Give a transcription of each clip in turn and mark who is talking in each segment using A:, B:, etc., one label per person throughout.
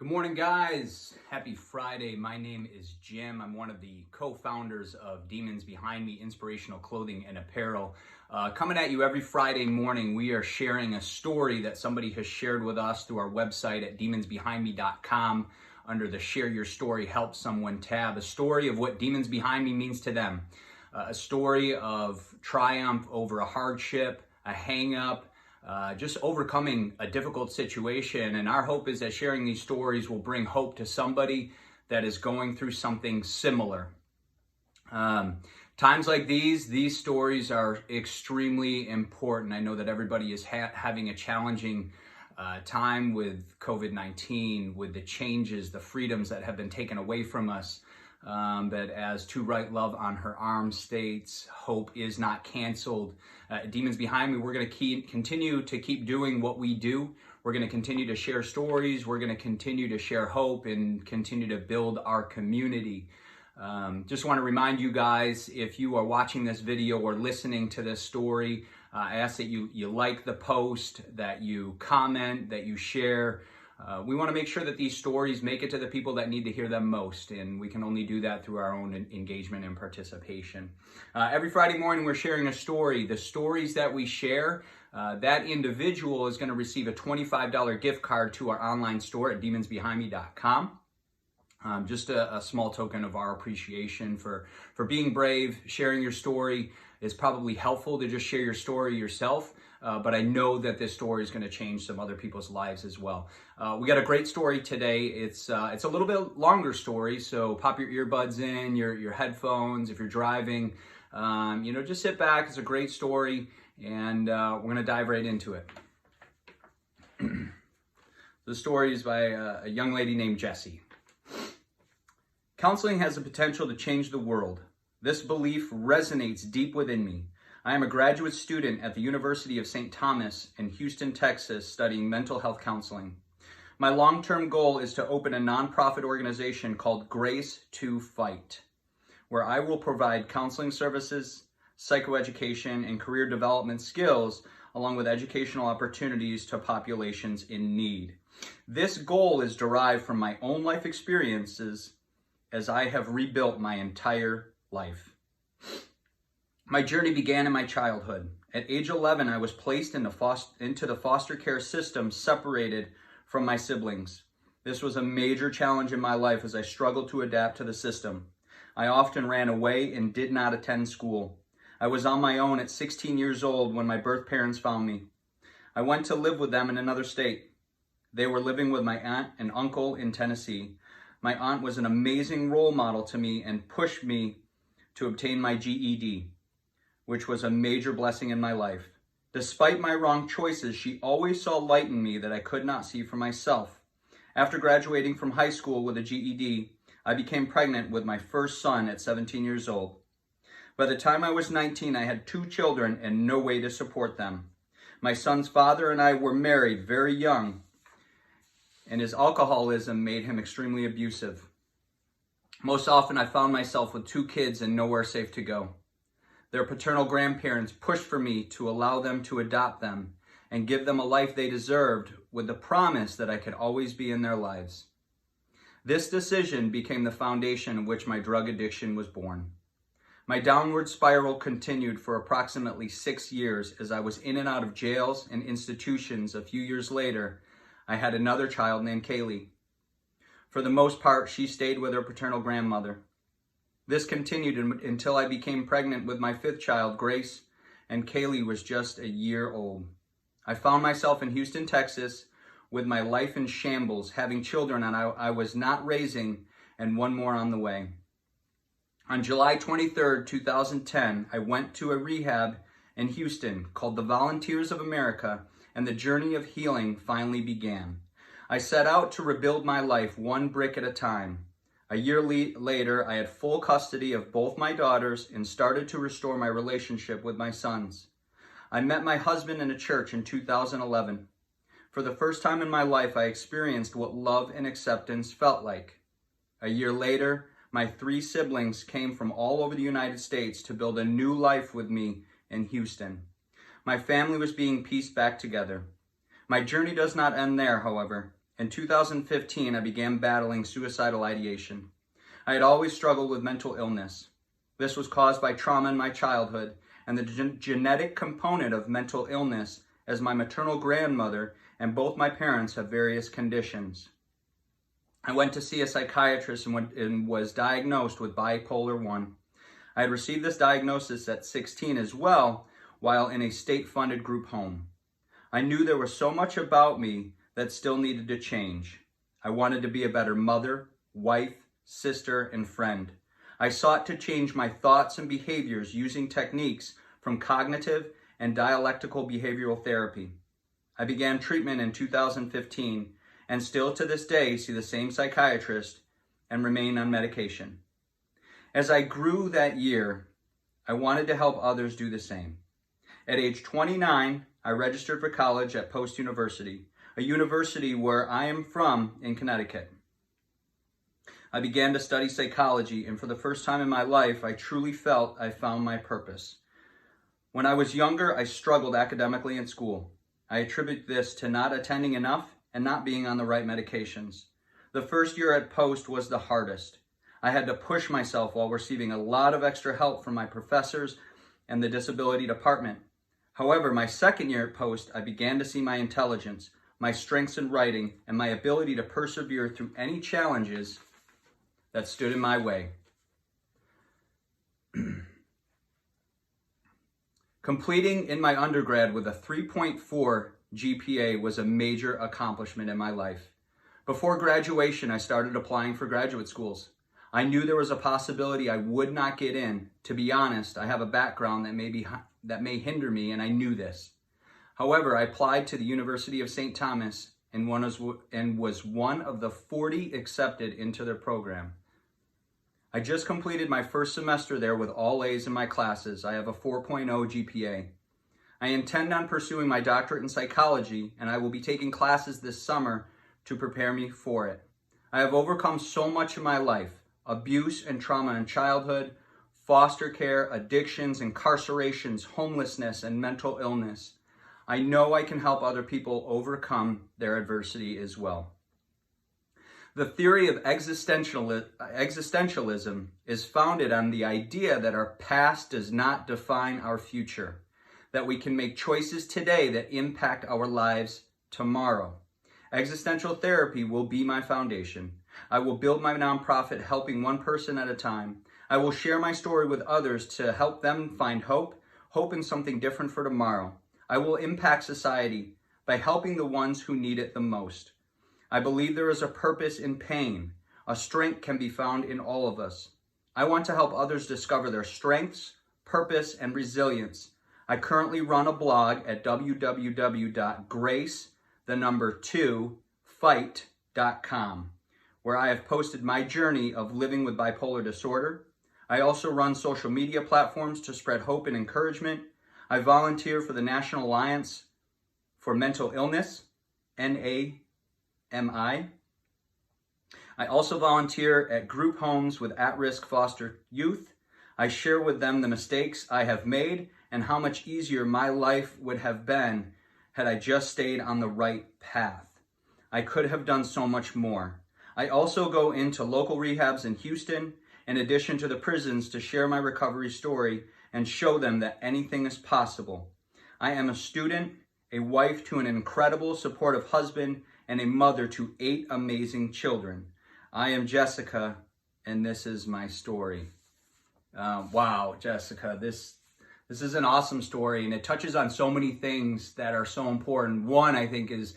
A: Good morning, guys. Happy Friday. My name is Jim. I'm one of the co-founders of Demons Behind Me, Inspirational Clothing and Apparel. Coming at you every Friday morning, we are sharing a story that somebody has shared with us through our website at demonsbehindme.com under the Share Your Story Help Someone tab. A story of what Demons Behind Me means to them. A story of triumph over a hardship, a hang-up, just overcoming a difficult situation. And our hope is that sharing these stories will bring hope to somebody that is going through something similar. Times like these stories are extremely important. I know that everybody is having a challenging time with COVID-19, with the changes, the freedoms that have been taken away from us. But as To Right Love on her arm states, hope is not canceled. Demons Behind Me, we're going to continue to keep doing what we do. We're going to continue to share stories. We're going to continue to share hope and continue to build our community. Just want to remind you guys, if you are watching this video or listening to this story, I ask that you like the post, that you comment, that you share. We want to make sure that these stories make it to the people that need to hear them most, and we can only do that through our own engagement and participation. Every Friday morning, we're sharing a story. The stories that we share, that individual is going to receive a $25 gift card to our online store at demonsbehindme.com. Just a small token of our appreciation for being brave. Sharing your story is probably helpful to just share your story yourself. But I know that this story is going to change some other people's lives as well. We got a great story today. It's a little bit longer story, so pop your earbuds in, your headphones if you're driving. Just sit back. It's a great story, and we're going to dive right into it. The story is by a young lady named Jessy. Counseling has the potential to change the world. This belief resonates deep within me. I am a graduate student at the University of St. Thomas in Houston, Texas, studying mental health counseling. My long-term goal is to open a nonprofit organization called Grace to Fight, where I will provide counseling services, psychoeducation, and career development skills, along with educational opportunities to populations in need. This goal is derived from my own life experiences as I have rebuilt my entire life. My journey began in my childhood. At age 11, I was placed into the foster care system, separated from my siblings. This was a major challenge in my life as I struggled to adapt to the system. I often ran away and did not attend school. I was on my own at 16 years old when my birth parents found me. I went to live with them in another state. They were living with my aunt and uncle in Tennessee. My aunt was an amazing role model to me and pushed me to obtain my GED, which was a major blessing in my life. Despite my wrong choices, she always saw light in me that I could not see for myself. After graduating from high school with a GED, I became pregnant with my first son at 17 years old. By the time I was 19, I had 2 children and no way to support them. My son's father and I were married very young, and his alcoholism made him extremely abusive. Most often, I found myself with 2 kids and nowhere safe to go. Their paternal grandparents pushed for me to allow them to adopt them and give them a life they deserved, with the promise that I could always be in their lives. This decision became the foundation in which my drug addiction was born. My downward spiral continued for approximately 6 years as I was in and out of jails and institutions. A few years later, I had another child named Kaylee. For the most part, she stayed with her paternal grandmother. This continued until I became pregnant with my 5th child, Grace, and Kaylee was just a year old. I found myself in Houston, Texas, with my life in shambles, having children I was not raising, and one more on the way. On July 23rd, 2010, I went to a rehab in Houston called the Volunteers of America, and the journey of healing finally began. I set out to rebuild my life one brick at a time. A year later, I had full custody of both my daughters and started to restore my relationship with my sons. I met my husband in a church in 2011. For the first time in my life, I experienced what love and acceptance felt like. A year later, my 3 siblings came from all over the United States to build a new life with me in Houston. My family was being pieced back together. My journey does not end there, however. In 2015, I began battling suicidal ideation. I had always struggled with mental illness. This was caused by trauma in my childhood and the genetic component of mental illness, as my maternal grandmother and both my parents have various conditions. I went to see a psychiatrist and was diagnosed with bipolar 1. I had received this diagnosis at 16 as well, while in a state-funded group home. I knew there was so much about me that still needed to change. I wanted to be a better mother, wife, sister, and friend. I sought to change my thoughts and behaviors using techniques from cognitive and dialectical behavioral therapy. I began treatment in 2015 and still to this day see the same psychiatrist and remain on medication. As I grew that year, I wanted to help others do the same. At age 29, I registered for college at Post University, a university where I am from in Connecticut. I began to study psychology, and for the first time in my life, I truly felt I found my purpose. When I was younger, I struggled academically in school. I attribute this to not attending enough and not being on the right medications. The first year at Post was the hardest. I had to push myself while receiving a lot of extra help from my professors and the disability department. However, my second year at Post, I began to see my intelligence, my strengths in writing, and my ability to persevere through any challenges that stood in my way. Completing in my undergrad with a 3.4 GPA was a major accomplishment in my life. Before graduation, I started applying for graduate schools. I knew there was a possibility I would not get in. To be honest, I have a background that may hinder me, and I knew this. However, I applied to the University of St. Thomas and was one of the 40 accepted into their program. I just completed my first semester there with all A's in my classes. I have a 4.0 GPA. I intend on pursuing my doctorate in psychology, and I will be taking classes this summer to prepare me for it. I have overcome so much in my life: abuse and trauma in childhood, foster care, addictions, incarcerations, homelessness, and mental illness. I know I can help other people overcome their adversity as well. The theory of existentialism is founded on the idea that our past does not define our future, that we can make choices today that impact our lives tomorrow. Existential therapy will be my foundation. I will build my nonprofit helping one person at a time. I will share my story with others to help them find hope in something different for tomorrow. I will impact society by helping the ones who need it the most. I believe there is a purpose in pain. A strength can be found in all of us. I want to help others discover their strengths, purpose, and resilience. I currently run a blog at www.grace2fight.com, where I have posted my journey of living with bipolar disorder. I also run social media platforms to spread hope and encouragement. I volunteer for the National Alliance for Mental Illness, NAMI. I also volunteer at group homes with at-risk foster youth. I share with them the mistakes I have made and how much easier my life would have been had I just stayed on the right path. I could have done so much more. I also go into local rehabs in Houston, in addition to the prisons, to share my recovery story and show them that anything is possible. I am a student, a wife to an incredible, supportive husband, and a mother to 8 amazing children. I am Jessica, and this is my story. Wow, Jessica, this is an awesome story, and it touches on so many things that are so important. One, I think, is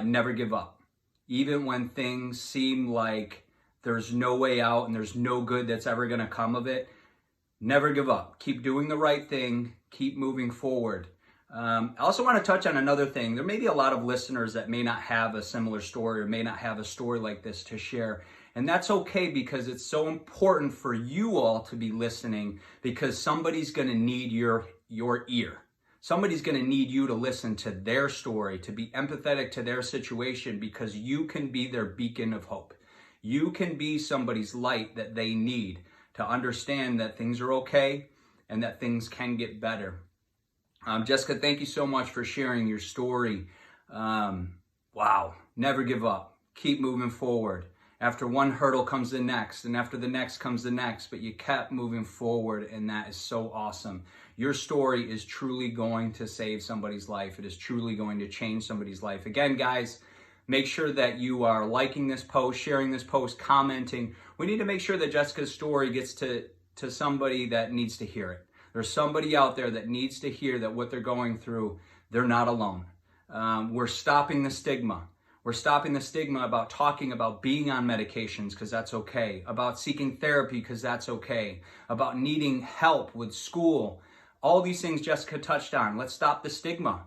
A: never give up. Even when things seem like there's no way out and there's no good that's ever going to come of it, never give up. Keep doing the right thing. Keep moving forward. I also want to touch on another thing. There may be a lot of listeners that may not have a similar story or may not have a story like this to share. And that's okay, because it's so important for you all to be listening, because somebody's going to need your ear. Somebody's going to need you to listen to their story, to be empathetic to their situation, because you can be their beacon of hope. You can be somebody's light that they need to understand that things are okay and that things can get better. Jessica, thank you so much for sharing your story. Wow, never give up. keep moving forward. After one hurdle comes the next, and after the next comes the next, but you kept moving forward, and that is so awesome. Your story is truly going to save somebody's life. It is truly going to change somebody's life. Again, guys, make sure that you are liking this post, sharing this post, commenting. We need to make sure that Jessica's story gets to somebody that needs to hear it. There's somebody out there that needs to hear that what they're going through, they're not alone. We're stopping the stigma. We're stopping the stigma about talking about being on medications because that's okay, about seeking therapy because that's okay, about needing help with school. All these things Jessica touched on. Let's stop the stigma.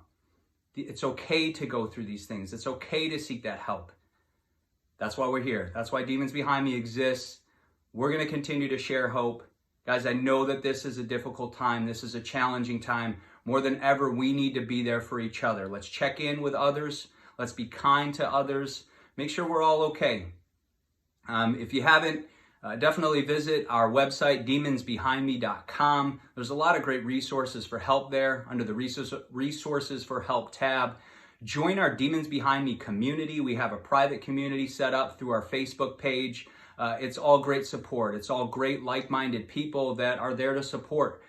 A: It's okay to go through these things. It's okay to seek that help. That's why we're here. That's why Demons Behind Me exists. We're going to continue to share hope. Guys, I know that this is a difficult time. This is a challenging time. More than ever, we need to be there for each other. Let's check in with others. Let's be kind to others. Make sure we're all okay. If you haven't, definitely visit our website, demonsbehindme.com. There's a lot of great resources for help there under the Resources for Help tab. Join our Demons Behind Me community. We have a private community set up through our Facebook page. It's all great support. It's all great like-minded people that are there to support.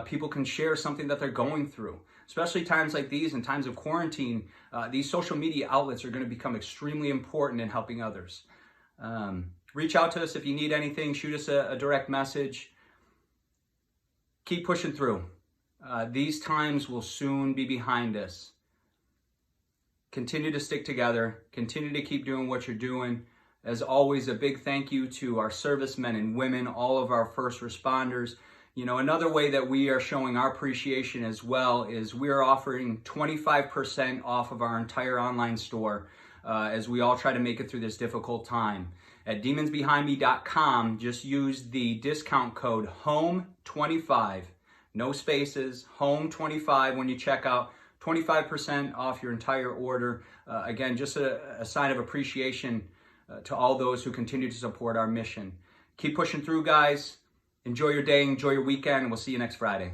A: People can share something that they're going through. Especially times like these and times of quarantine, these social media outlets are going to become extremely important in helping others. Reach out to us if you need anything. Shoot us a direct message. Keep pushing through. These times will soon be behind us. Continue to stick together. Continue to keep doing what you're doing. As always, a big thank you to our servicemen and women, all of our first responders. You know, another way that we are showing our appreciation as well is we are offering 25% off of our entire online store as we all try to make it through this difficult time. At demonsbehindme.com, just use the discount code HOME25, no spaces, HOME25 when you check out, 25% off your entire order. Again, just a sign of appreciation to all those who continue to support our mission. Keep pushing through, guys. Enjoy your day, enjoy your weekend, and we'll see you next Friday.